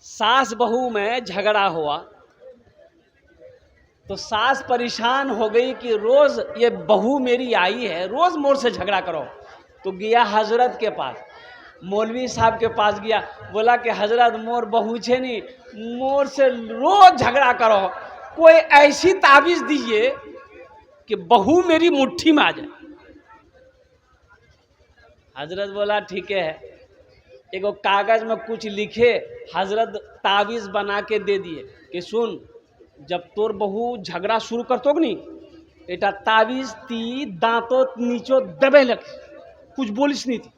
सास बहू में झगड़ा हुआ तो सास परेशान हो गई कि रोज ये बहू मेरी आई है, रोज मोर से झगड़ा करो। तो गया हजरत के पास, मौलवी साहब के पास गया, बोला कि हजरत मोर बहू छे नहीं, मोर से रोज झगड़ा करो, कोई ऐसी ताबीज दीजिए कि बहू मेरी मुट्ठी में आ जाए। हजरत बोला ठीक है, एक कागज में कुछ लिखे, हजरत ताबीज बना के दे दिए कि सुन, जब तोर बहू झगड़ा शुरू करतो नहीं, एटा ताबीज ती दांतो नीचो दबे लग, कुछ बोलिस नहीं थी,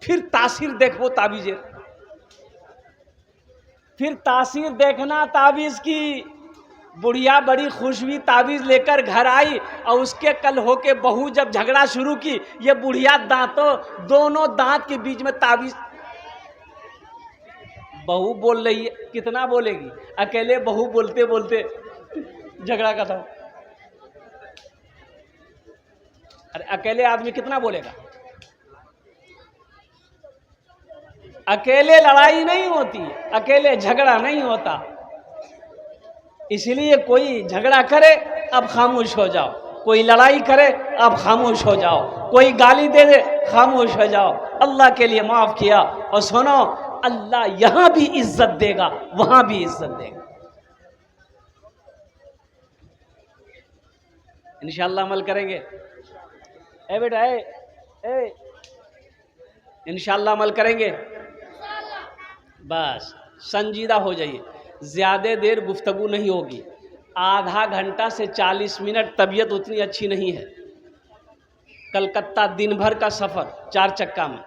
फिर तासीर देखो ताबीजे, फिर तासीर देखना ताबीज की। बुढ़िया बड़ी खुश हुई, ताबीज लेकर घर आई और उसके कल होके बहू जब झगड़ा शुरू की, ये बुढ़िया दांतों दोनों दांत के बीच में ताबीज। बहू बोल रही है, कितना बोलेगी, अकेले बहू बोलते बोलते झगड़ा खत्म। अरे अकेले आदमी कितना बोलेगा, अकेले लड़ाई नहीं होती, अकेले झगड़ा नहीं होता। इसलिए कोई झगड़ा करे अब खामोश हो जाओ, कोई लड़ाई करे अब खामोश हो जाओ, कोई गाली दे दे खामोश हो जाओ, अल्लाह के लिए माफ किया। और सुनो, अल्लाह यहां भी इज्जत देगा, वहां भी इज्जत देगा। इंशाअल्लाह अमल करेंगे। ए बेटा ए इंशाअल्लाह अमल करेंगे। बस संजीदा हो जाइए, ज़्यादा देर गुफ्तगू नहीं होगी, आधा घंटा से 40 मिनट। तबीयत उतनी अच्छी नहीं है, कलकत्ता दिन भर का सफ़र 4 चक्का में,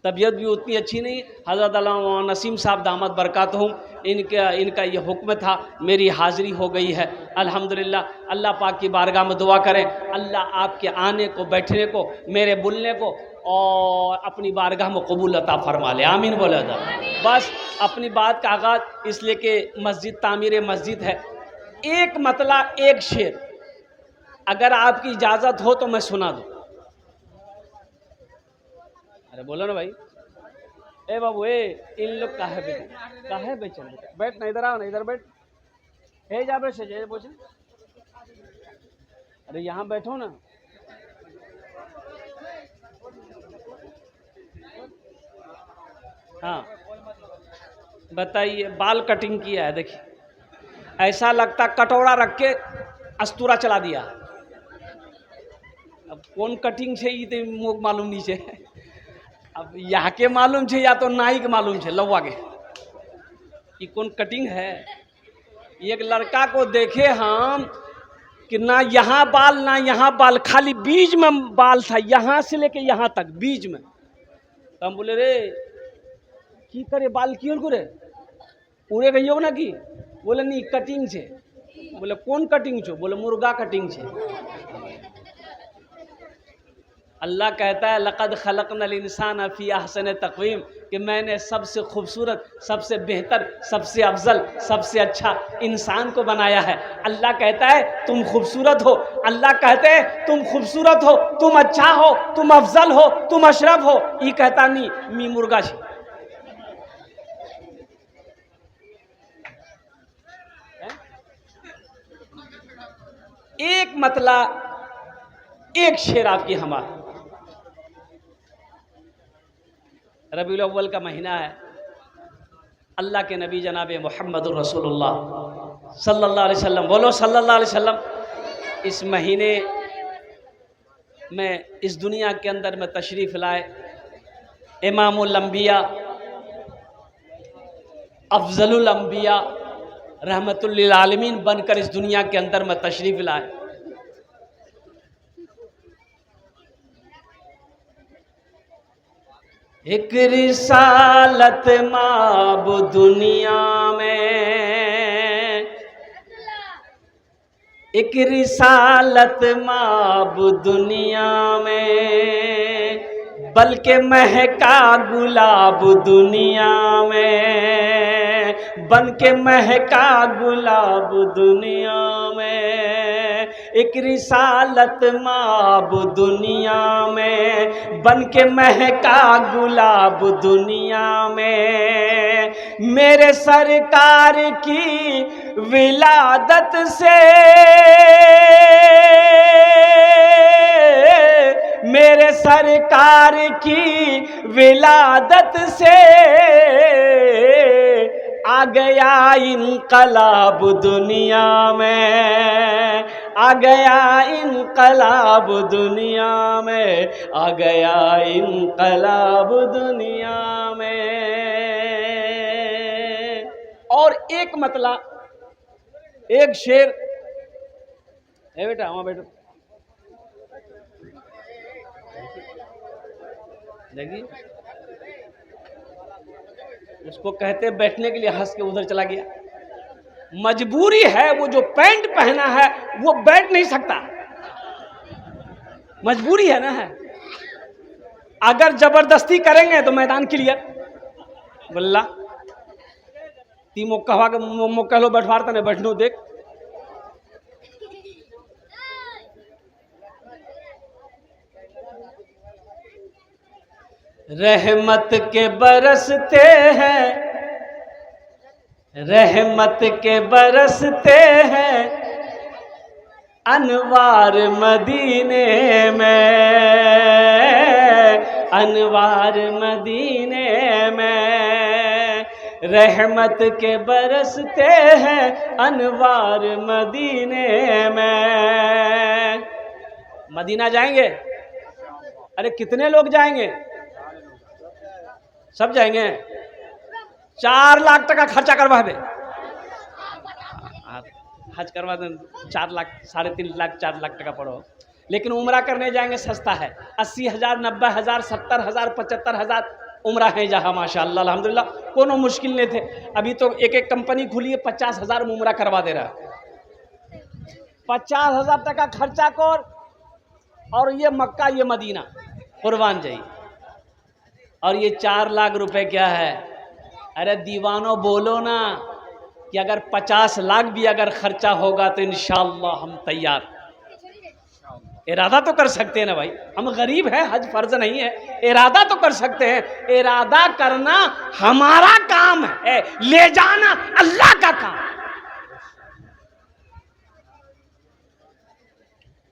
तबीयत भी उतनी अच्छी नहीं। हज़रत अल्लामा नसीम साहब दामद बरकातहुम, इनका ये हुक्म था, मेरी हाज़िरी हो गई है अल्हम्दुलिल्लाह। अल्लाह पाक की बारगाह में दुआ करें, अल्लाह आपके आने को, बैठने को, मेरे बोलने को और अपनी बारगाह में कबूल अता फरमा ले, आमीन बोला था। बस अपनी बात का आगाज़ इसलिए कि मस्जिद तामीर मस्जिद है। एक मतला एक शेर अगर आपकी इजाज़त हो तो मैं सुना दूँ। अरे बोलो ना भाई, ए बाबू इन लोग काहे बेचन, बैठ ना, इधर आओ ना, इधर बैठ, हे जा बैठ से पूछ। अरे यहाँ बैठो ना। हाँ बताइए, बाल कटिंग किया है, देखिए ऐसा लगता कटोरा रख के अस्तूरा चला दिया। अब कौन कटिंग है ये तो मालूम नहीं है, अब यहाँ के मालूम है या तो नाई के मालूम है, लौवा के ये कौन कटिंग है। एक लड़का को देखे हम कि ना यहाँ बाल ना यहाँ बाल, खाली बीच में बाल था, यहाँ से लेके यहाँ तक बीच में। तो हम बोले रे की करे बाल क्यों करे, उड़े गई हो ना कि, बोले नहीं कटिंग छे। बोले कौन कटिंग छो, बोले मुर्गा कटिंग छे। अल्लाह कहता है लक़द खलक़नल इंसान फ़ी अहसन तक़वीम, कि मैंने सबसे खूबसूरत, सबसे बेहतर, सबसे अफजल, सबसे अच्छा इंसान को बनाया है। अल्लाह कहता है तुम खूबसूरत हो, अल्लाह कहते हैं तुम खूबसूरत हो, तुम अच्छा हो, तुम अफजल हो, तुम अशरफ हो। ये कहता नहीं मी मुर्गा छे। एक मतला एक शेर आपकी हमारा। रबीउल अव्वल का महीना है, अल्लाह के नबी जनाब मुहम्मदुर रसूलुल्लाह सल्लल्लाहु अलैहि वसल्लम, बोलो सल्लल्लाहु अलैहि वसल्लम, इस महीने में इस दुनिया के अंदर में तशरीफ़ लाए। इमामुल अंबिया, अफजलुल अंबिया, रहमतुल लिल आलमीन बनकर इस दुनिया के अंदर में तशरीफ़ लाए। एक रिसालत माब दुनिया में, एक रिसालत माब दुनिया में, बल्कि महका गुलाब दुनिया में, बन के महका गुलाब दुनिया में। एक रिसालत माब दुनिया में, बन के महका गुलाब दुनिया में। मेरे सरकार की विलादत से, मेरे सरकार की विलादत से आ गया इनकलाब दुनिया में, आ गया इनकलाब दुनिया में, आ गया इनकलाब दुनिया में। और एक मतला, एक शेर है बेटा, वहां बैठो, देखिए उसको कहते बैठने के लिए, हंस के उधर चला गया। मजबूरी है, वो जो पैंट पहना है वो बैठ नहीं सकता, मजबूरी है ना है। अगर जबरदस्ती करेंगे तो मैदान क्लियर बल्ला ती मोक्का के मोक्का लो बैठवारता नहीं बैठनो देख। रहमत के बरसते हैं, रहमत के बरसते हैं अनवार मदीने में, अनवार मदीने में। रहमत के बरसते हैं अनवार मदीने में। मदीना जाएंगे? अरे कितने लोग जाएंगे? सब जाएंगे? 4 लाख टका खर्चा करवा दे, हज करवा दे 4 लाख, 3.5 लाख 4 लाख टका पड़ो। लेकिन उम्रा करने जाएंगे सस्ता है, 80,000 90,000 70,000 75,000 उम्रा है जहाँ माशाअल्लाह अल्हम्दुलिल्लाह, कोनो मुश्किल नहीं थे। अभी तो एक एक कंपनी खुली है 50,000 में उम्रा करवा दे रहा है। 50,000 टका खर्चा कर, और ये मक्का ये मदीना कुर्बान जाइए। और ये 4 लाख रुपए क्या है? अरे दीवानों बोलो ना कि अगर 50 लाख भी अगर खर्चा होगा तो इंशाअल्लाह हम तैयार। इरादा तो कर सकते हैं ना भाई, हम गरीब हैं, हज फर्ज नहीं है, इरादा तो कर सकते हैं। इरादा करना हमारा काम है, ले जाना अल्लाह का काम।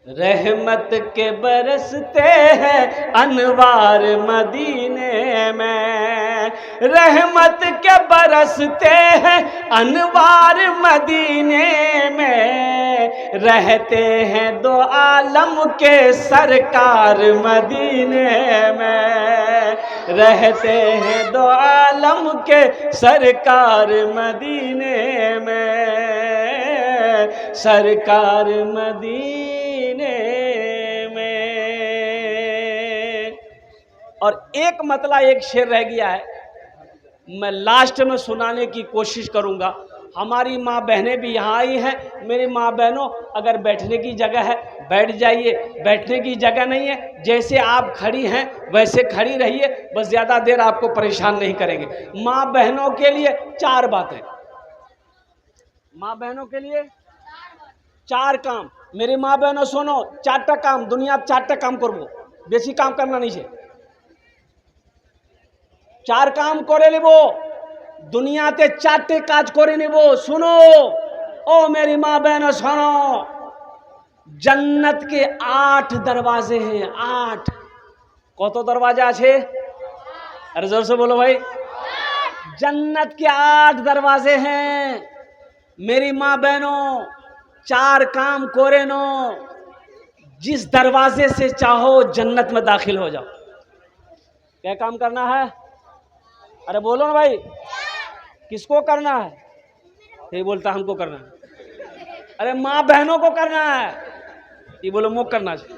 रहमत के बरसते हैं अनवार मदीने में, रहमत के बरसते हैं अनवार मदीने में। रहते हैं 2 आलम के सरकार मदीने में, रहते हैं 2 आलम के सरकार मदीने में, सरकार मदीने में। और एक मतला एक शेर रह गया है, मैं लास्ट में सुनाने की कोशिश करूंगा। हमारी माँ बहनें भी यहाँ आई हैं। मेरी माँ बहनों, अगर बैठने की जगह है बैठ जाइए, बैठने की जगह नहीं है जैसे आप खड़ी हैं वैसे खड़ी रहिए, बस ज़्यादा देर आपको परेशान नहीं करेंगे। माँ बहनों के लिए 4 बातें, माँ बहनों के लिए 4 काम। मेरी माँ बहनों सुनो, 4टा काम दुनिया 4टा काम करबो, बेसी काम करना नहीं है। 4 काम करे लेबो दुनियाते, 4टे काज करे नेबो। सुनो ओ मेरी माँ बहनों सुनो, जन्नत के 8 दरवाजे हैं। 8 कत दरवाजा আছে? अरे जोर से बोलो भाई। जन्नत के 8 दरवाजे हैं। मेरी माँ बहनों 4 काम करे नो, जिस दरवाजे से चाहो जन्नत में दाखिल हो जाओ। क्या काम करना है? अरे बोलो ना भाई, किसको करना है? ये बोलता हमको करना है। अरे माँ बहनों को करना है, ये बोलो मुख करना चाहिए।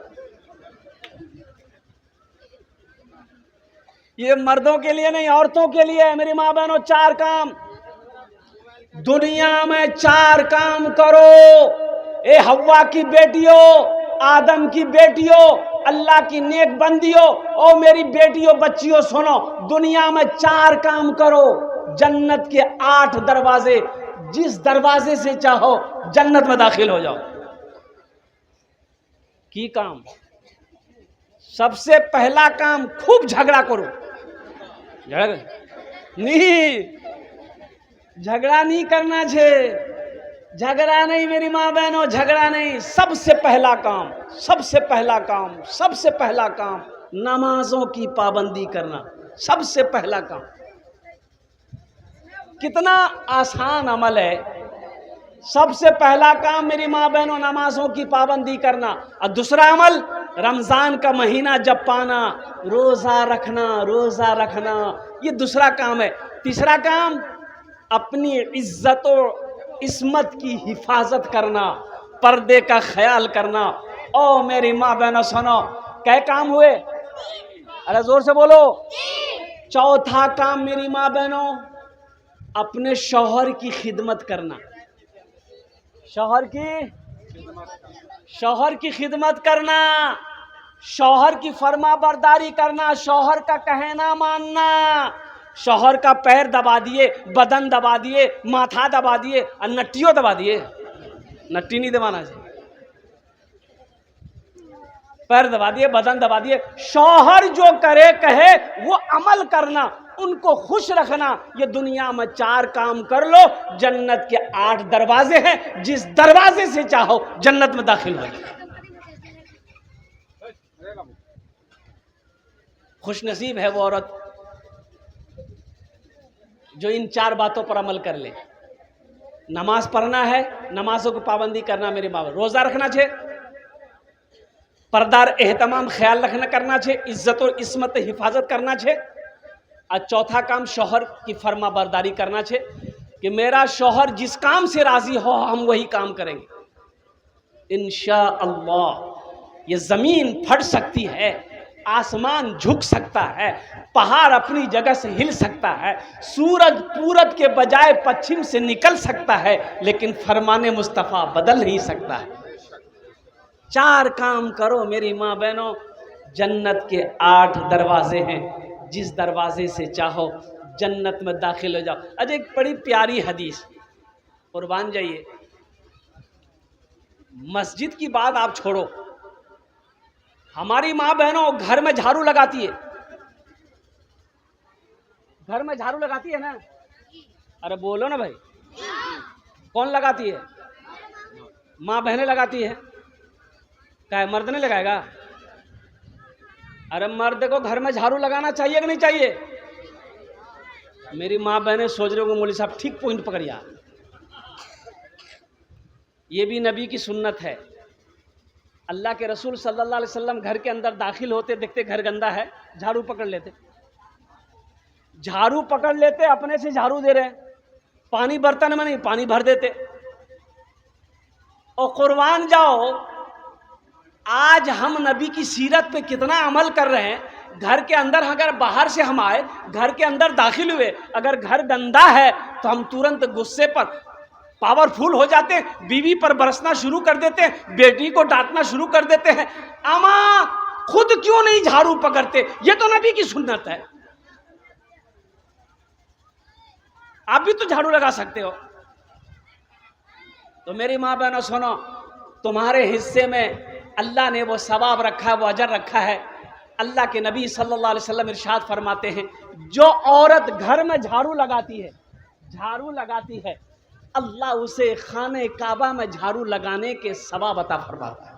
ये मर्दों के लिए नहीं, औरतों के लिए है। मेरी माँ बहनों 4 काम दुनिया में 4 काम करो। ए हव्वा की बेटियों, आदम की बेटियों, अल्लाह की नेक बंदियों, ओ मेरी बेटियों बच्चियों सुनो, दुनिया में 4 काम करो। जन्नत के 8 दरवाजे, जिस दरवाजे से चाहो जन्नत में दाखिल हो जाओ। की काम? सबसे पहला काम खूब झगड़ा करो। झगड़ा नहीं करना छे, झगड़ा नहीं मेरी माँ बहनों, झगड़ा नहीं। सबसे पहला काम, सबसे पहला काम, सबसे पहला काम नमाजों की पाबंदी करना। सबसे पहला काम। कितना आसान अमल है। सबसे पहला काम मेरी माँ बहनों नमाजों की पाबंदी करना। और दूसरा अमल रमजान का महीना जब पाना, रोजा रखना, रोजा रखना, ये दूसरा काम है। तीसरा काम अपनी इज्जत और इस्मत की हिफाजत करना, पर्दे का ख्याल करना। ओ मेरी माँ बहनों सुनो, क्या काम हुए? अरे जोर से बोलो। चौथा काम मेरी माँ बहनों अपने शौहर की खिदमत करना। शौहर की खिदमत करना, शौहर की फरमा बरदारी करना, शौहर का कहना मानना। शौहर का पैर दबा दिए, बदन दबा दिए, माथा दबा दिए और नट्टियों दबा दिए। नट्टी नहीं दबाना चाहिए, पैर दबा दिए, बदन दबा दिए। शौहर जो करे कहे वो अमल करना, उनको खुश रखना। ये दुनिया में 4 काम कर लो, जन्नत के 8 दरवाजे हैं, जिस दरवाजे से चाहो जन्नत में दाखिल हो जाओ। खुश नसीब है वो औरत जो इन 4 बातों पर अमल कर ले। नमाज पढ़ना है, नमाजों की पाबंदी करना मेरे बाबा, रोजा रखना चाहिए, पर्दार एहतमाम ख्याल रखना करना चाहिए, इज्जत और इस्मत हिफाजत करना चाहिए। और चौथा काम शौहर की फरमा बरदारी करना चाहिए कि मेरा शौहर जिस काम से राजी हो हम वही काम करेंगे। इंशाअल्लाह ये जमीन फट सकती है, आसमान झुक सकता है, पहाड़ अपनी जगह से हिल सकता है, सूरज पूरब के बजाय पश्चिम से निकल सकता है, लेकिन फरमाने मुस्तफ़ा बदल नहीं सकता है। 4 काम करो मेरी माँ बहनों, जन्नत के 8 दरवाजे हैं, जिस दरवाजे से चाहो जन्नत में दाखिल हो जाओ। अजय एक बड़ी प्यारी हदीस, कुर्बान जाइए। मस्जिद की बात आप छोड़ो, हमारी माँ बहनों घर में झाड़ू लगाती है, घर में झाड़ू लगाती है ना? अरे बोलो ना भाई, कौन लगाती है? माँ बहनें लगाती है। क्या है, मर्द नहीं लगाएगा? अरे मर्द को घर में झाड़ू लगाना चाहिए कि नहीं चाहिए? मेरी माँ बहनें सोच रहे हो मौलवी साहब ठीक पॉइंट पकड़िया। ये भी नबी की सुन्नत है। अल्लाह के रसूल सल्लल्लाहु अलैहि वसल्लम घर के अंदर दाखिल होते, देखते घर गंदा है, झाड़ू पकड़ लेते, झाड़ू पकड़ लेते, अपने से झाड़ू दे रहे, पानी बर्तन में नहीं, पानी भर देते। और कुर्बान जाओ, आज हम नबी की सीरत पे कितना अमल कर रहे हैं। घर के अंदर अगर बाहर से हम आए, घर के अंदर दाखिल हुए, अगर घर गंदा है तो हम तुरंत गुस्से पर पावरफुल हो जाते हैं, बीवी पर बरसना शुरू कर देते हैं, बेटी को डांटना शुरू कर देते हैं। अमा खुद क्यों नहीं झाड़ू पकड़ते? ये तो नबी की सुन्नत है। आप भी तो झाड़ू लगा सकते हो। तो मेरी माँ बहनों सुनो, तुम्हारे हिस्से में अल्लाह ने वो सवाब रखा है, वो अजर रखा है। अल्लाह के नबी सल्लल्लाहु अलैहि वसल्लम इरशाद फरमाते हैं, जो औरत घर में झाड़ू लगाती है, झाड़ू लगाती है, अल्लाह उसे खाने काबा में झाड़ू लगाने के सवाब अता फरमाता है।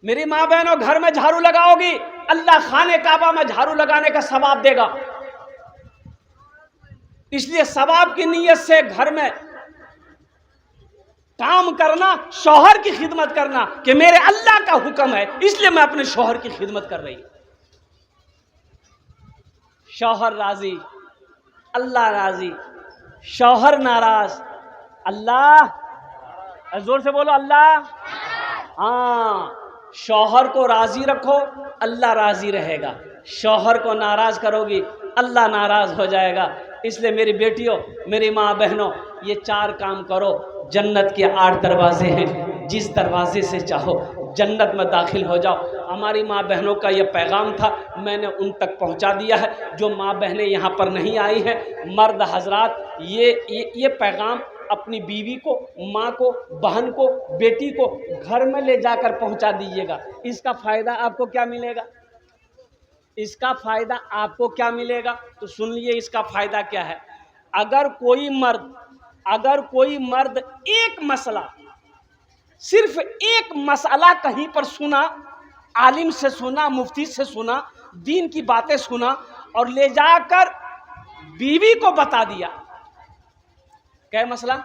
मेरी माँ बहनों घर में झाड़ू लगाओगी, अल्लाह खाने काबा में झाड़ू लगाने का सवाब देगा। इसलिए सवाब की नीयत से घर में काम करना, शौहर की खिदमत करना कि मेरे अल्लाह का हुक्म है, इसलिए मैं अपने शौहर की खिदमत कर रही हूं। शौहर राजी, अल्लाह राजी, शौहर नाराज, अल्लाह, जोर से बोलो अल्लाह। हाँ, शौहर को राजी रखो, अल्लाह राजी रहेगा। शौहर को नाराज करोगी, अल्लाह नाराज हो जाएगा। इसलिए मेरी बेटियों, मेरी माँ बहनों, ये 4 काम करो, जन्नत के 8 दरवाजे हैं, जिस दरवाजे से चाहो जन्नत में दाखिल हो जाओ। हमारी माँ बहनों का ये पैगाम था, मैंने उन तक पहुँचा दिया है। जो माँ बहनें यहाँ पर नहीं आई हैं, मर्द हजरात, ये पैगाम अपनी बीवी को, माँ को, बहन को, बेटी को घर में ले जाकर पहुंचा दीजिएगा। इसका फायदा आपको क्या मिलेगा? इसका फायदा आपको क्या मिलेगा? तो सुन लिए इसका फायदा क्या है। अगर कोई मर्द एक मसला, सिर्फ एक मसला कहीं पर सुना, आलिम से सुना, मुफ्ती से सुना, दीन की बातें सुना और ले जाकर बीवी को बता दिया, क्या मसला?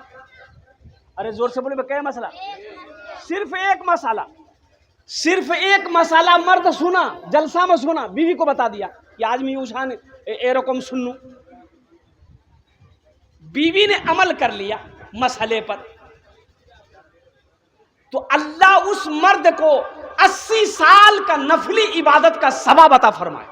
अरे जोर से बोले, क्या मसला? सिर्फ एक मसला मर्द सुना, जलसा में सुना, बीवी को बता दिया कि आज मैं उछान ए रकम सुनू। बीवी ने अमल कर लिया मसले पर, तो अल्लाह उस मर्द को 80 साल का नफली इबादत का सवाब अता फरमाए।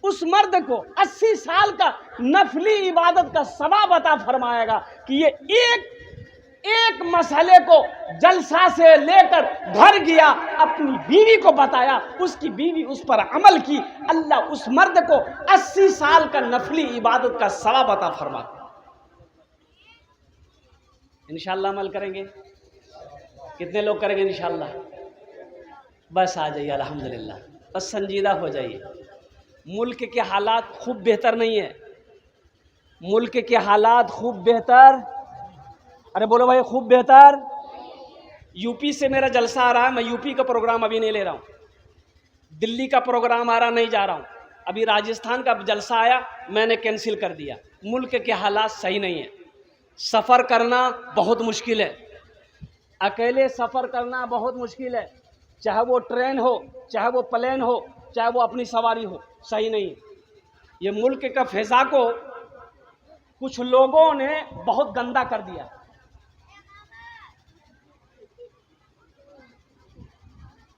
उस मर्द को 80 साल का नफली इबादत का सवाब अता फरमाएगा कि ये एक मसले को जलसा से लेकर घर गया, अपनी बीवी को बताया, उसकी बीवी उस पर अमल की, अल्लाह उस मर्द को 80 साल का नफली इबादत का सवाब अता फरमाता। इंशाअल्लाह अमल करेंगे? कितने लोग करेंगे इंशाअल्लाह? बस आ जाइए, अल्हम्दुलिल्लाह, बस संजीदा हो जाइए। मुल्क के हालात खूब बेहतर नहीं है, मुल्क के हालात खूब बेहतर, अरे बोलो भाई खूब बेहतर। यूपी से मेरा जलसा आ रहा है, मैं यूपी का प्रोग्राम अभी नहीं ले रहा हूँ, दिल्ली का प्रोग्राम आ रहा नहीं जा रहा हूँ, अभी राजस्थान का जलसा आया मैंने कैंसिल कर दिया। मुल्क के हालात सही नहीं है, सफ़र करना बहुत मुश्किल है, अकेले सफ़र करना बहुत मुश्किल है, चाहे वो ट्रेन हो, चाहे वो प्लेन हो, चाहे वो अपनी सवारी हो, सही नहीं है। ये मुल्क का फ़िज़ा को कुछ लोगों ने बहुत गंदा कर दिया।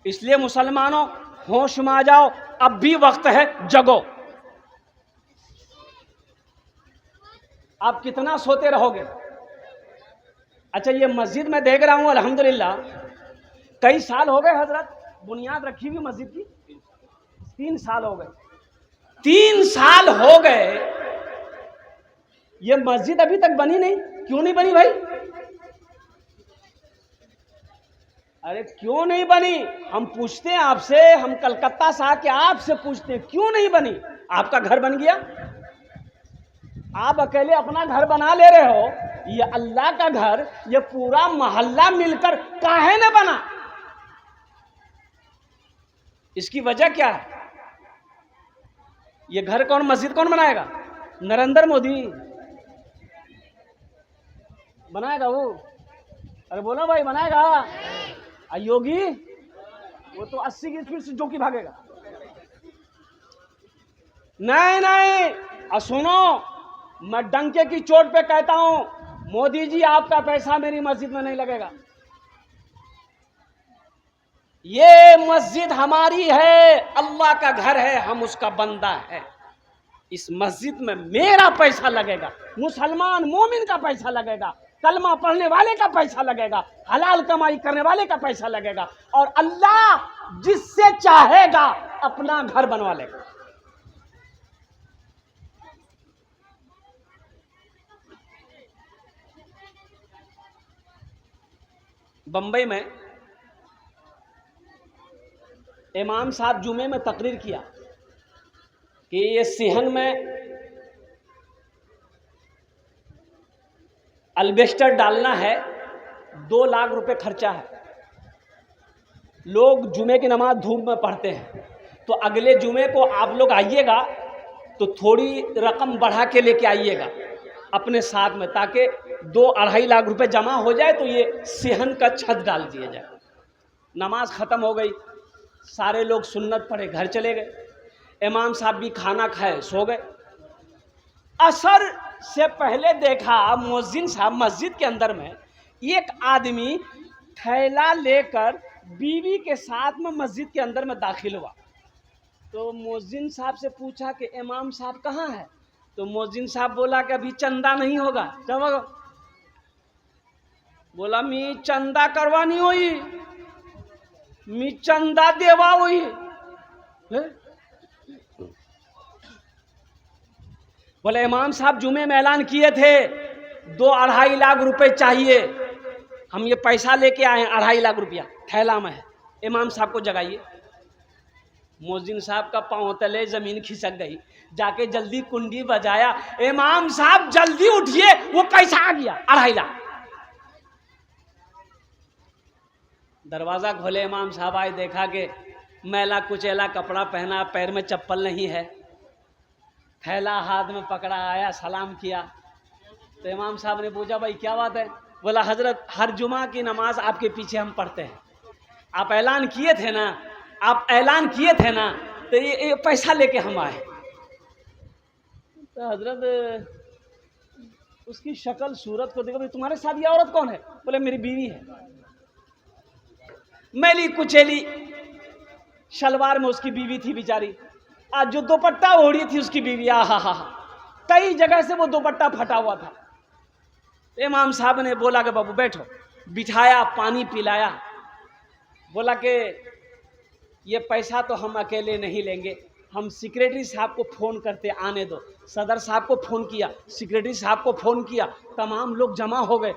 इसलिए मुसलमानों होश में आ जाओ, अब भी वक्त है, जगो। आप कितना सोते रहोगे? अच्छा, ये मस्जिद में देख रहा हूं अल्हम्दुलिल्लाह, कई साल हो गए हजरत बुनियाद रखी हुई मस्जिद की, 3 साल हो गए, 3 साल हो गए, ये मस्जिद अभी तक बनी नहीं। क्यों नहीं बनी भाई? अरे क्यों नहीं बनी? हम पूछते हैं आपसे, हम कलकत्ता से आके आपसे पूछते हैं क्यों नहीं बनी? आपका घर बन गया, आप अकेले अपना घर बना ले रहे हो, ये अल्लाह का घर, ये पूरा मोहल्ला मिलकर काहे न बना? इसकी वजह क्या है? ये घर कौन, मस्जिद कौन बनाएगा? नरेंद्र मोदी बनाएगा वो? अरे बोलो भाई, बनाएगा? योगी वो तो 80 की स्पीड से जो की भागेगा। नहीं, सुनो, मैं डंके की चोट पे कहता हूं, मोदी जी आपका पैसा मेरी मस्जिद में नहीं लगेगा। ये मस्जिद हमारी है, अल्लाह का घर है, हम उसका बंदा है। इस मस्जिद में मेरा पैसा लगेगा, मुसलमान मोमिन का पैसा लगेगा, कलमा पढ़ने वाले का पैसा लगेगा, हलाल कमाई करने वाले का पैसा लगेगा, और अल्लाह जिससे चाहेगा अपना घर बनवा लेगा। बंबई में इमाम साहब जुमे में तकरीर किया कि ये सिहन में अल्बेस्टर डालना है, 2 लाख रुपए खर्चा है। लोग जुमे की नमाज धूप में पढ़ते हैं, तो अगले जुमे को आप लोग आइएगा तो थोड़ी रकम बढ़ा के लेके आइएगा अपने साथ में, ताकि 2-2.5 लाख रुपए जमा हो जाए तो ये सिहन का छत डाल दिया जाए। नमाज ख़त्म हो गई, सारे लोग सुन्नत पढ़े घर चले गए, इमाम साहब भी खाना खाए सो गए। असर से पहले देखा मुअज्जिन साहब मस्जिद के अंदर में एक आदमी थैला लेकर बीवी के साथ में मस्जिद के अंदर में दाखिल हुआ। तो मुअज्जिन साहब से पूछा कि इमाम साहब कहाँ है? तो मुअज्जिन साहब बोला कि अभी चंदा नहीं होगा। जब बोला मी चंदा करवानी हुई, मी चंदा देवा हुई। बोले इमाम साहब जुमे में ऐलान किए थे 2-2.5 लाख रुपए चाहिए, हम ये पैसा लेके आए हैं, 2.5 लाख रुपया थैला में है, इमाम साहब को जगाइए। मोहसिन साहब का पांव तले जमीन खिसक गई, जाके जल्दी कुंडी बजाया, इमाम साहब जल्दी उठिए, वो पैसा आ गया 2.5 लाख। दरवाजा खोले, इमाम साहब आए, देखा कि मैला कुचैला कपड़ा पहना, पैर में चप्पल नहीं है, थैला हाथ में पकड़ा, आया सलाम किया। तो इमाम साहब ने पूछा भाई क्या बात है? बोला हजरत हर जुमा की नमाज आपके पीछे हम पढ़ते हैं, आप ऐलान किए थे ना, आप ऐलान किए थे ना, तो ये पैसा लेके हम आए। तो हजरत उसकी शक्ल सूरत को देखो, तुम्हारे साथ ये औरत कौन है? बोले मेरी बीवी है। मैली कुचैली शलवार में उसकी बीवी थी बेचारी, आज जो दुपट्टा ओढ़ी थी उसकी बीवी, हा, कई जगह से वो दुपट्टा फटा हुआ था। इमाम साहब ने बोला कि बाबू बैठो, बिठाया, पानी पिलाया, बोला कि ये पैसा तो हम अकेले नहीं लेंगे, हम सेक्रेटरी साहब को फ़ोन करते, आने दो। सदर साहब को फ़ोन किया, सेक्रेटरी साहब को फ़ोन किया, तमाम लोग जमा हो गए।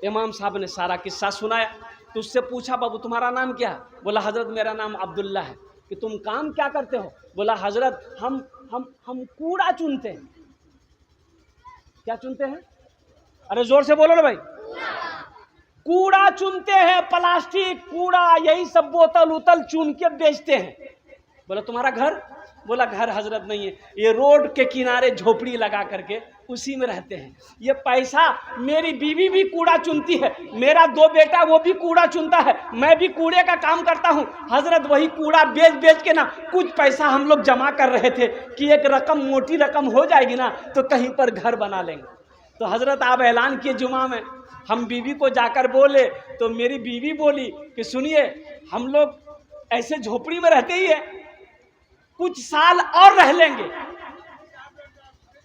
इमाम साहब ने सारा किस्सा सुनाया। तो उससे पूछा बाबू तुम्हारा नाम क्या है? बोला हजरत मेरा नाम अब्दुल्ला है। कि तुम काम क्या करते हो? बोला हजरत हम कूड़ा चुनते हैं। क्या चुनते हैं? अरे जोर से बोलो ना भाई। कूड़ा चुनते हैं, प्लास्टिक कूड़ा, यही सब बोतल उतल चुन के बेचते हैं। बोला तुम्हारा घर? बोला घर हजरत नहीं है, ये रोड के किनारे झोपड़ी लगा करके उसी में रहते हैं। ये पैसा मेरी बीवी भी कूड़ा चुनती है, मेरा 2 बेटा वो भी कूड़ा चुनता है, मैं भी कूड़े का काम करता हूँ। हजरत वही कूड़ा बेच बेच के ना कुछ पैसा हम लोग जमा कर रहे थे कि एक रकम, मोटी रकम हो जाएगी ना तो कहीं पर घर बना लेंगे। तो हजरत आप ऐलान किए जुमा में, हम बीवी को जाकर बोले तो मेरी बीवी बोली कि सुनिए हम लोग ऐसे झोपड़ी में रहते ही है, कुछ साल और रह लेंगे,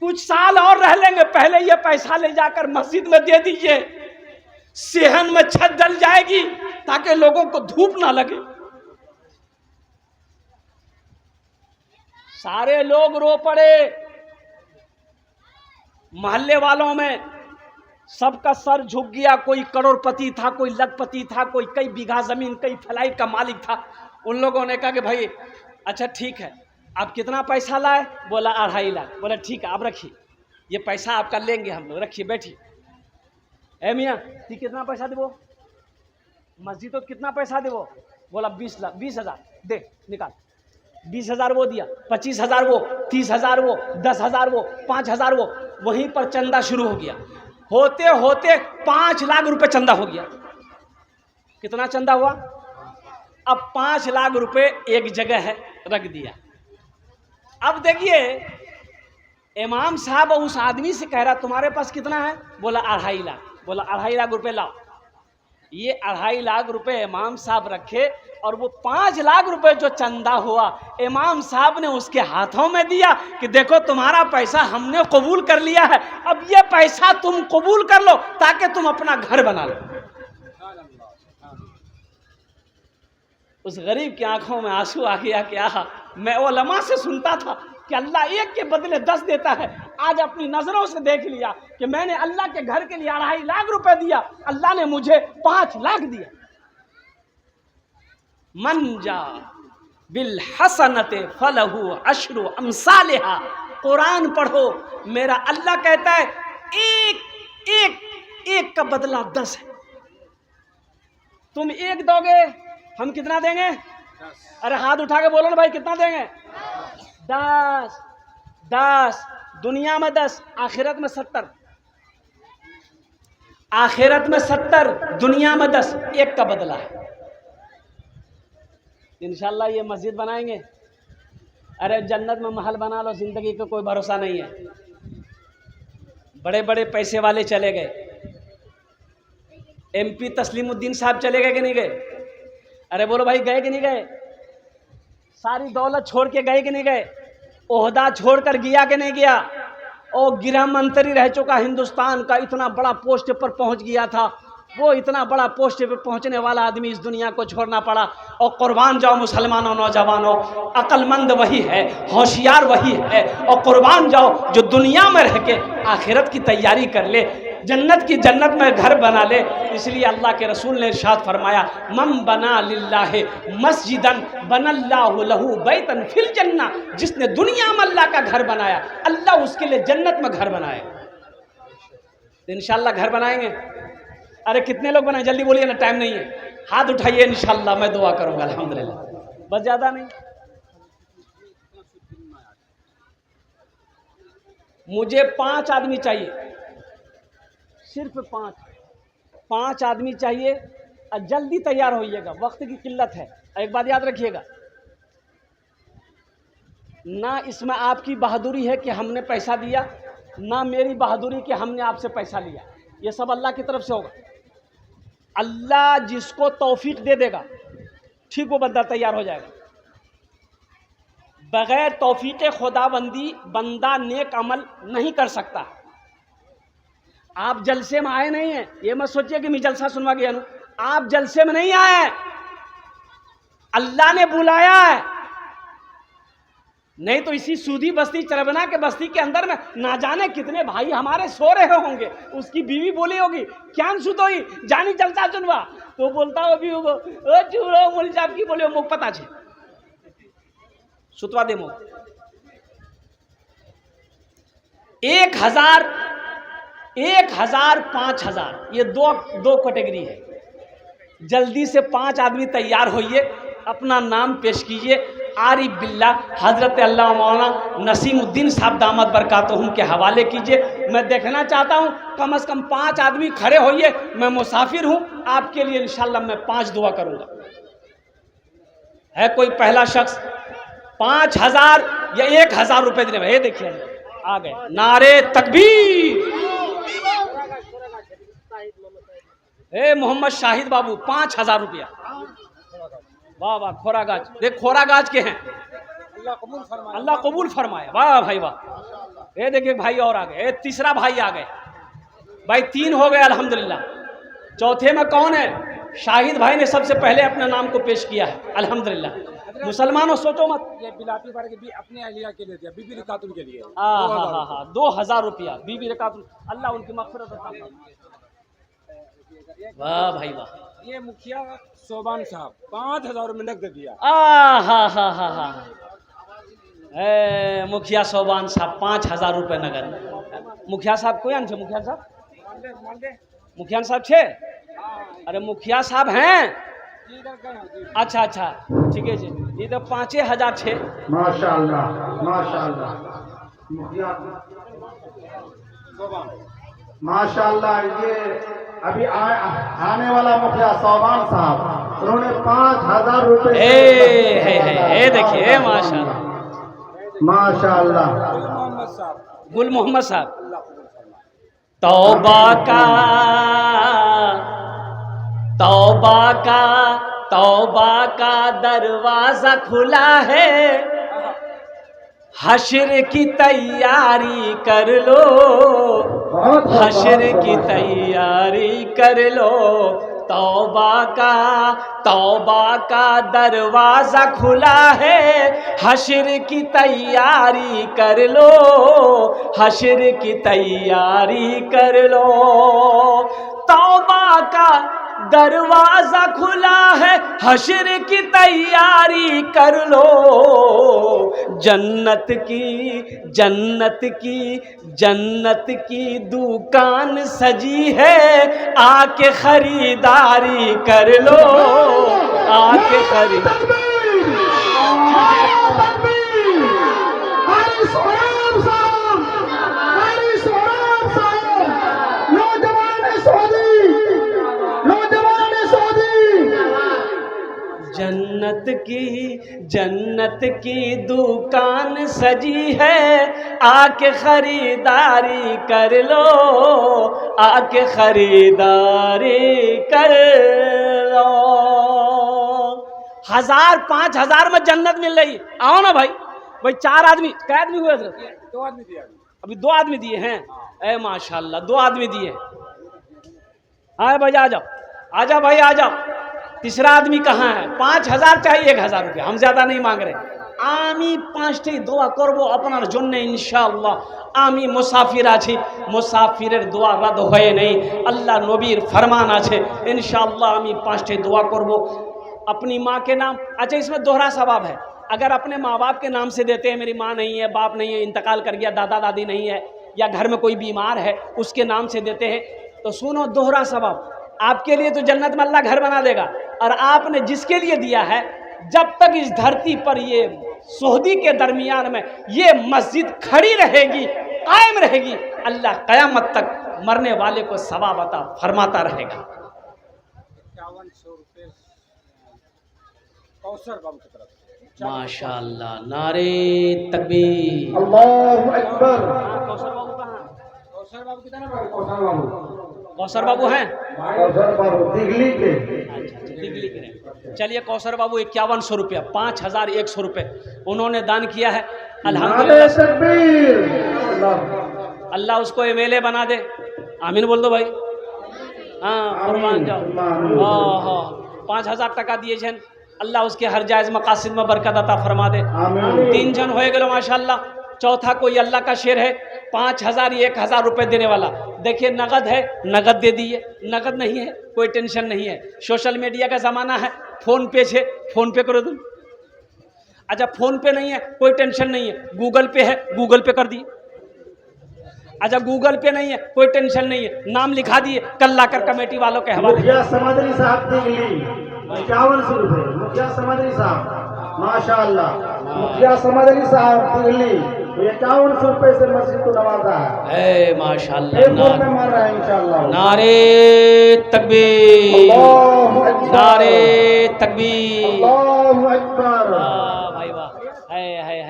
कुछ साल और रह लेंगे, पहले ये पैसा ले जाकर मस्जिद में दे दीजिए, सेहन में छत डल जाएगी ताकि लोगों को धूप ना लगे। सारे लोग रो पड़े, मोहल्ले वालों में सबका सर झुक गया। कोई करोड़पति था, कोई लखपति था, कोई कई बीघा जमीन, कई फ्लाइट का मालिक था। उन लोगों ने कहा कि भाई अच्छा ठीक है, आप कितना पैसा लाए? बोला 2.5 लाख। बोला ठीक है आप रखिए, ये पैसा आपका लेंगे हम लोग, रखिए बैठिए। ए मियाँ ठीक कितना पैसा देवो? मस्जिद तो कितना पैसा देवो? बोला 20 लाख, 20,000 दे, निकाल। 20,000 वो दिया, 25,000 वो, 30,000 वो, 10,000 वो, 5,000 वो। वहीं पर चंदा शुरू हो गया। होते होते 5 लाख रुपए चंदा हो गया। कितना चंदा हुआ? अब 5 लाख रुपए एक जगह है रख दिया। अब देखिए इमाम साहब उस आदमी से कह रहा तुम्हारे पास कितना है? बोला 2.5 लाख। बोला 2.5 लाख रुपए लाओ। ये 2.5 लाख रुपए इमाम साहब रखे और वो 5 लाख रुपए जो चंदा हुआ इमाम साहब ने उसके हाथों में दिया कि देखो तुम्हारा पैसा हमने कबूल कर लिया है, अब ये पैसा तुम कबूल कर लो ताकि तुम अपना घर बना लो। उस गरीब की आंखों में आंसू आ गया। क्या मैं उलमा से सुनता था कि अल्लाह 1 के बदले 10 देता है, आज अपनी नजरों से देख लिया कि मैंने अल्लाह के घर के लिए 2.5 लाख रुपए दिया, अल्लाह ने मुझे 5 लाख दिया। मन जा बिल हसनते फलहु अशरु अमसालिहा। कुरान पढ़ो, मेरा अल्लाह कहता है एक का बदला 10 है। तुम 1 दोगे, हम कितना देंगे? 10। अरे हाथ उठा के बोलो ना भाई कितना देंगे? 10। दुनिया में 10, आखिरत में 70। आखिरत में 70, दुनिया में 10, 1 का बदला है। इंशाल्लाह ये मस्जिद बनाएंगे। अरे जन्नत में महल बना लो, जिंदगी का कोई भरोसा नहीं है। बड़े बड़े पैसे वाले चले गए। MP तस्लीमुद्दीन साहब चले गए कि नहीं गए? अरे बोलो भाई गए कि नहीं गए? सारी दौलत छोड़ के गए कि नहीं गए? ओहदा छोड़कर गया कि नहीं गया? और गृह मंत्री रह चुका हिंदुस्तान का, इतना बड़ा पोस्ट पर पहुंच गया था, वो इतना बड़ा पोस्ट पे पहुंचने वाला आदमी इस दुनिया को छोड़ना पड़ा। और कुर्बान जाओ मुसलमानों, नौजवानों, अक्लमंद वही है, होशियार वही है, और कुर्बान जाओ जो दुनिया में रह के आखिरत की तैयारी कर ले, जन्नत में घर बना ले। इसलिए अल्लाह के रसूल ने इरशाद फरमाया, मम बना लिल्लाहि मस्जिदन बनल्लाहु लहू बैतन फिल जन्ना, जिसने दुनिया में अल्लाह का घर बनाया, अल्लाह उसके लिए जन्नत में घर बनाए। तो इंशाअल्लाह घर बनाएंगे। अरे कितने लोग बनाए, जल्दी बोलिए ना, टाइम नहीं है। हाथ उठाइए, इंशाअल्लाह मैं दुआ करूंगा। अल्हम्दुलिल्लाह, बस ज़्यादा नहीं। मुझे 5 आदमी चाहिए, सिर्फ 5 आदमी चाहिए, और जल्दी तैयार होइएगा, वक्त की किल्लत है। एक बात याद रखिएगा, ना इसमें आपकी बहादुरी है कि हमने पैसा दिया, ना मेरी बहादुरी कि हमने आपसे पैसा लिया। ये सब अल्लाह की तरफ से होगा। अल्लाह जिसको तौफीक दे देगा, ठीक वो बंदा तैयार हो जाएगा। बगैर तौफीक खुदाबंदी बंदा नेक अमल नहीं कर सकता। आप जलसे में आए नहीं हैं, ये मत सोचिए कि मैं जलसा सुनवा गया हूं। आप जलसे में नहीं आए, अल्लाह ने बुलाया है। नहीं तो इसी सूदी बस्ती, चरबना के बस्ती के अंदर में ना जाने कितने भाई हमारे सो रहे होंगे। उसकी बीवी बोली होगी, क्या सुतोई जानी जलसा सुनवा, तो बोलता हो भी चूरो मुल साहब की बोले मुख पता छे सुतवा दे मुख। 1000, 5000, ये दो कैटेगरी है। जल्दी से 5 आदमी तैयार होइए, अपना नाम पेश कीजिए। आरिफ बिल्ला हज़रत अल्लाह मौलाना नसीमुद्दीन साहब दामद बरकातहुम के हवाले कीजिए। मैं देखना चाहता हूँ कम से कम 5 आदमी खड़े होइए। मैं मुसाफिर हूँ, आपके लिए इंशाल्लाह मैं 5 दुआ करूँगा। है कोई पहला शख्स 5000 या 1000 रुपये देने में? ये देखिए आ गए, नारे तकबीर। मोहम्मद शाहिद बाबू 5000 रुपया। वाह वाह, खोरागाज, देख खोरागाज के हैं, अल्लाह कबूल फरमाए। वाह भाई वाह। ये देखिए भाई और आ गए, तीसरा भाई आ गए। भाई 3 हो गए अल्हम्दुलिल्लाह। चौथे में कौन है? शाहिद भाई ने सबसे पहले अपने नाम को पेश किया है अल्हम्दुलिल्लाह। मुसलमानों सोचो मत, ये बिलाती बार के भी अपने अलिया के लिए दिया, बीबी रिकातुल के लिए। 2000 रुपया बीबी रिकातुल, अल्लाह उनकी मग़फ़िरत अता फरमाए। वाह भाई वाह। ये मुखिया सोबान साहब 5000 रुपये नकद दिया। मुखिया सोबान साहब 5000 रुपये नगद। मुखिया साहब कोई आन छे? मुखिया साहब, मुखिया साहब छे? अरे मुखिया साहब हैं? अच्छा अच्छा, ठीक है जी। ये तो 5000 छे। माशाअल्लाह माशाअल्लाह, मुखिया माशाअल्लाह। ये अभी आने वाला मुखिया सोबान साहब, उन्होंने 5000 रुपये। देखिए माशाअल्लाह माशाअल्लाह। गुल मोहम्मद साहब, तौबा का दरवाजा खुला है, हश्र की तैयारी कर लो, हश्र की तैयारी कर लो। तौबा का दरवाजा खुला है, हश्र की तैयारी कर लो, हश्र की तैयारी कर लो। तौबा का दरवाजा खुला है, हश्र की तैयारी कर लो। जन्नत की दुकान सजी है, आके खरीदारी कर लो, आके खरीदारी। जन्नत की दुकान सजी है, आके खरीदारी कर लो, आके खरीदारी कर लो। 1000 5000 में जन्नत मिल रही। आओ ना भाई। भाई 4 आदमी, क्या आदमी हुए थे? 2 आदमी दिया, अभी 2 आदमी दिए हैं। ए माशाल्लाह, 2 आदमी दिए। हाँ भाई आ जाओ, आ जाओ भाई आ जाओ। तीसरा आदमी कहाँ है? 5,000 चाहे 1,000 रुपया, हम ज्यादा नहीं मांग रहे। आमी 5टी দোয়া করব আপনার জন্য ইনশাআল্লাহ। আমি মুসাফির আছি, মুসাফিরের দোয়া রদ হয় নেই, আল্লাহ নবীর ফরমান আছে। ইনশাআল্লাহ আমি 5টি দোয়া করব अपनी माँ के नाम। अच्छा, इसमें दोहरा सवाब है। अगर अपने माँ बाप के नाम से देते हैं, मेरी माँ नहीं है, बाप नहीं है, इंतकाल कर गया, दादा दादी नहीं है, या घर में कोई बीमार है उसके नाम से देते हैं, तो सुनो दोहरा सवाब। आपके लिए तो जन्नत में अल्लाह घर बना देगा, और आपने जिसके लिए दिया है, जब तक इस धरती पर ये सोहदी के दरमियान में ये मस्जिद खड़ी रहेगी, कायम रहेगी, अल्लाह क़यामत तक मरने वाले को सवाब अता फरमाता रहेगा। 5100 रुपये कौसर बाबू की तरफ से। माशाअल्लाह, नारे तकबीर। अल्लाहु अकबर। कौसर बाबू कहाँ? कौसर बाबू कितना बड़ा? कौसर बाबू, कौसर बाबू हैं? कौसर बाबू दिल्ली के। अच्छा, दिल्ली के हैं। चलिए, कौसर बाबू 5100 रुपया, 5100 रुपये उन्होंने दान किया है। अल्हम्दुलिल्लाह, अल्लाह उसको एमएलए बना दे। आमीन बोल दो भाई। हाँ, कुर्बान जाओ। हाँ, 5000 टका दिए छन, अल्लाह उसके हर जायज़ मकासिद में बरकत अता फरमा दे। 3 जन हो गए माशाल्लाह। चौथा कोई अल्लाह का शेर है 5000 1000 रुपये देने वाला। देखिए, नगद है, नगद दे दिए। नगद नहीं है कोई टेंशन नहीं है, सोशल मीडिया का ज़माना है, फ़ोन पे है, फ़ोन पे करो तुम। अच्छा, फ़ोन पे नहीं है कोई टेंशन नहीं है, गूगल पे है, गूगल पे कर दिए। अच्छा, गूगल पे नहीं है कोई टेंशन नहीं है, नाम लिखा दिए, कल लाकर कमेटी वालों के हवाले। मुखिया समदरी साहब दिल्ली 5100 रुपये। मुखिया समदरी साहब माशाअल्लाह, मुखिया समदरी साहब दिल्ली 5100 रुपये से मस्जिद को नवाजा है। माशाअल्लाह, में मर रहा है इंशाअल्लाह। नारे तकबीर, अल्लाहु अकबर, नारे तकबीर। अल्लाहु अकबर। वाह भाई वाह,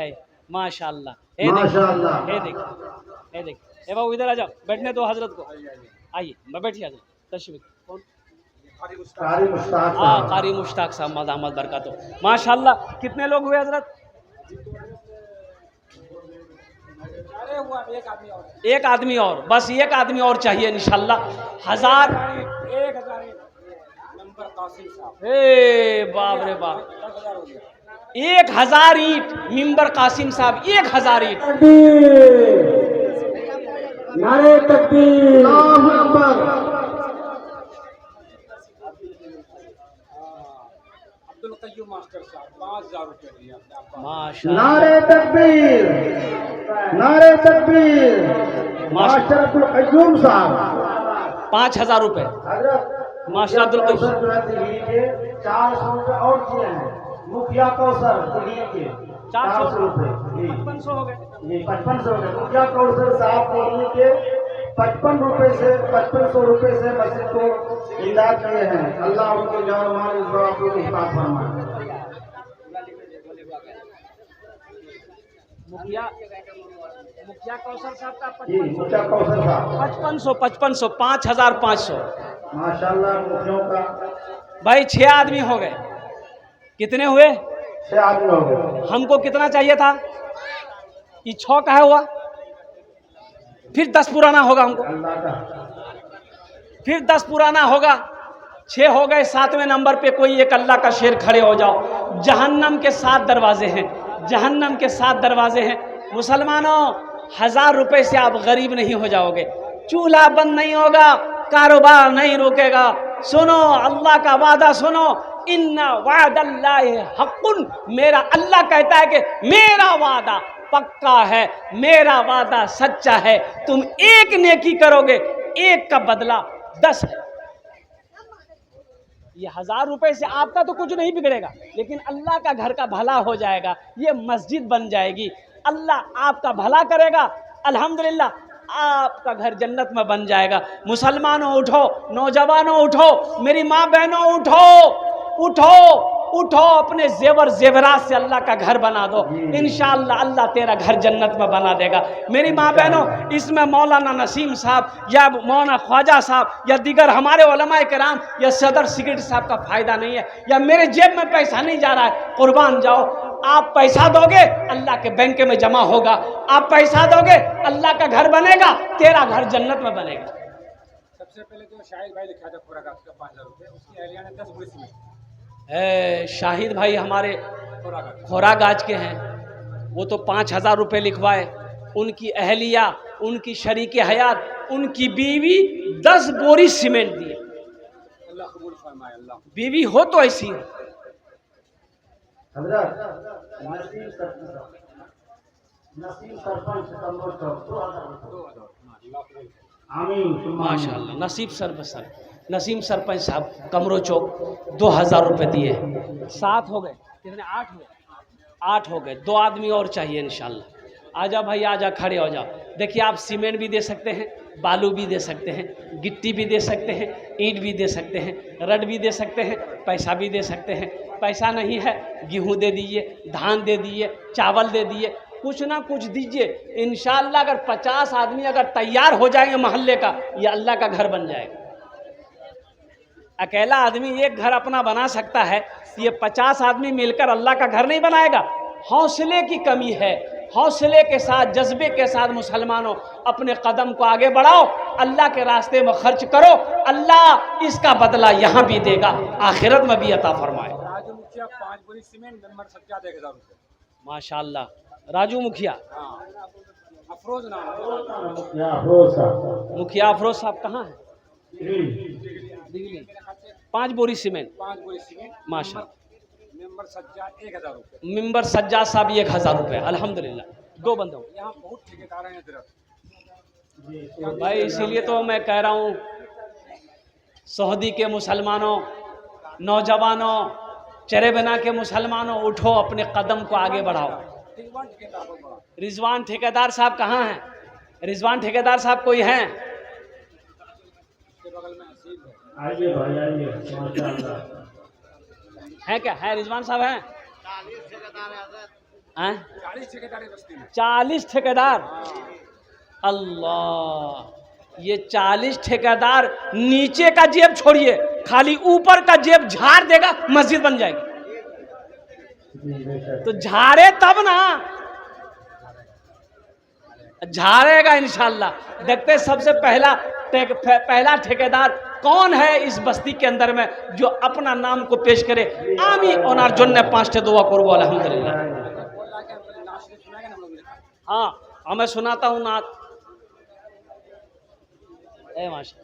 है माशाअल्लाह। माशाअल्लाह। ये देख ए बाबू, इधर आ जाओ, बैठने दो हजरत को। आइए, मैं बैठिए हजरत, तशरीफ। कौन? कारी मुश्ताक हाँ, साहब। कारी मुश्ताक साहब, मदामत बरकत हो। माशाअल्लाह। कितने लोग हुए हजरत? अरे हुआ एक आदमी और। एक आदमी और, बस एक आदमी और चाहिए इंशाल्लाह। 1000 नंबर कासिम साहब। ए बाप रे बाप, 10,000 हो गया। 1000 ईंट मिंबर कासिम साहब, 1000 ईंट। नारे तकबीर, अल्लाहु अकबर। अब्दुल कय्यूम मास्टर साहब 5000 रुपये दिए आपने। माशाअल्लाह, नारे तकबीर, नारे तकबीर। मास्टर अब्दुल कय्यूम साहब 5000 रुपये। हजरत मास्टर अब्दुल कय्यूम कौसर जो है दिल्ली के 400 रुपये और दिए हैं। मुखिया कौसर दिल्ली के 400 रुपये। 5500 हो गए। जी 5500 रुपये। मुखिया कौसर साहब दिल्ली के 55 रुपये से 5500 रुपये से मस्जिद को इमदाद किए हैं। अल्लाह उनके जान माल इस बात को हिफाज़त फरमाए। मुखिया कौसर साहब का जी मुखिया कौसर साहब 5500 5500 माशाल्लाह। मुखियों का भाई 6 आदमी हो गए। कितने हुए? 6 आदमी हो गए। हमको कितना चाहिए था? ये 6 का है हुआ, फिर 10 पुराना होगा हमको, अल्लाह का फिर 10 पुराना होगा, 6 हो गए। 7वें नंबर पे कोई एक अल्लाह का शेर खड़े हो जाओ। जहन्नम के 7 दरवाजे हैं, जहन्नम के 7 दरवाजे हैं। मुसलमानों, 1000 रुपए से आप गरीब नहीं हो जाओगे, चूल्हा बंद नहीं होगा, कारोबार नहीं रुकेगा। सुनो अल्लाह का वादा, सुनो, इन्ना वादल्लाहि हक़्क़ुन। मेरा अल्लाह कहता है कि मेरा वादा पक्का है, मेरा वादा सच्चा है। तुम एक नेकी करोगे, एक का बदला 10 है। ये 1000 रुपए से आपका तो कुछ नहीं बिगड़ेगा, लेकिन अल्लाह का घर का भला हो जाएगा, ये मस्जिद बन जाएगी। अल्लाह आपका भला करेगा, अल्हम्दुलिल्लाह आपका घर जन्नत में बन जाएगा। मुसलमानों उठो, नौजवानों उठो, मेरी माँ बहनों उठो, उठो उठो, अपने जेवर जेवरात से अल्लाह का घर बना दो। इंशाअल्लाह अल्लाह तेरा घर जन्नत में बना देगा। मेरी माँ बहनों, इसमें मौलाना नसीम साहब या मौलाना ख्वाजा साहब या दीगर हमारे उलमाए किराम या सदर सेक्रेटरी साहब का फ़ायदा नहीं है, या मेरे जेब में पैसा नहीं जा रहा है। कुर्बान जाओ, आप पैसा दोगे अल्लाह के बैंक में जमा होगा, आप पैसा दोगे अल्लाह का घर बनेगा, तेरा घर जन्नत में बनेगा। सबसे पहले तो शाहिद भाई लिखा था खोरागाज का 5,000 रुपये, उसकी अहलिया ने 10 बोरी सीमेंट शाहिद भाई हमारे खोरागाज। खोरागाज के हैं, वो तो 5,000 रुपये लिखवाए। उनकी अहलिया, उनकी शरीक हयात, उनकी बीवी 10 बोरी सीमेंट दिए। अल्लाह कबूल फरमाए। अल्लाह बीवी हो तो ऐसी हो। हजरत नसीम सरपंच कमरोज चौक 2,000 रुपये। 2,000। अल्लाह कबूल। आमीन माशाल्लाह। नसीम सरपंच साहब कमरो चौक 2,000 रुपये दिए। 7 हो गए, कितने? 8 हुए। 8 हो गए, 2 आदमी और चाहिए इंशाल्लाह। आजा भाई, आजा, खड़े हो जाओ। देखिए, आप सीमेंट भी दे सकते हैं, बालू भी दे सकते हैं, गिट्टी भी दे सकते हैं, ईंट भी दे सकते हैं, रड भी दे सकते हैं, पैसा भी दे सकते हैं। पैसा नहीं है, गेहूँ दे दीजिए, धान दे दीजिए, चावल दे दीजिए, कुछ ना कुछ दीजिए। इंशाल्लाह अगर 50 आदमी अगर तैयार हो जाएंगे मोहल्ले का, ये अल्लाह का घर बन जाएगा। अकेला आदमी एक घर अपना बना सकता है, ये 50 आदमी मिलकर अल्लाह का घर नहीं बनाएगा। हौसले की कमी है। हौसले के साथ, जज्बे के साथ मुसलमानों अपने कदम को आगे बढ़ाओ, अल्लाह के रास्ते में खर्च करो। अल्लाह इसका बदला यहाँ भी देगा, आखिरत में भी अता फरमाए। राजू मुखिया 5 बोरी सीमेंट, मेंबर सज्जाद 1,000 रुपये। माशाल्लाह। राजू मुखिया, हाँ, अफरोज नाम है। मुखिया अफरोज साहब कहाँ हैं? दिल्ली। 5 बोरी सीमेंट। 5 बोरी सीमेंट। माशाल्लाह। मेंबर सज्जाद 1,000 रुपये। मेंबर सज्जाद साहब 1,000 रुपये। अल्हम्दुलिल्लाह, 2 बंदे हो। यहाँ बहुत ठेकेदार हैं हजरत भाई इसीलिए तो मैं कह रहा हूँ, सऊदी के मुसलमानों, नौजवानों, चेरेबना के मुसलमानों, उठो, अपने कदम को आगे बढ़ाओ। ठेकेदार ठेकेदार बहुत बड़ा। रिजवान ठेकेदार साहब कहाँ हैं? रिजवान ठेकेदार साहब कोई हैं? उसके बगल में हसीब है। आइए भाई, आइए, माशाअल्लाह। हैं क्या? है रिजवान साहब हैं? 40 ठेकेदार है बस्ती में। 40 ठेकेदार। अल्लाह, ये 40 ठेकेदार नीचे का जेब छोड़िए, खाली ऊपर का जेब झाड़ देगा, मस्जिद बन जाएगी। तो झाड़े तब ना, झाड़ेगा इंशाल्लाह। देखते सबसे पहला ठेकेदार कौन है इस बस्ती के अंदर में जो अपना नाम को पेश करे। आमीन। ओनार जन्ने 5 दुआ करबो अल्हम्दुलिल्लाह। हाँ, मैं सुनाता हूँ नात। ए माशा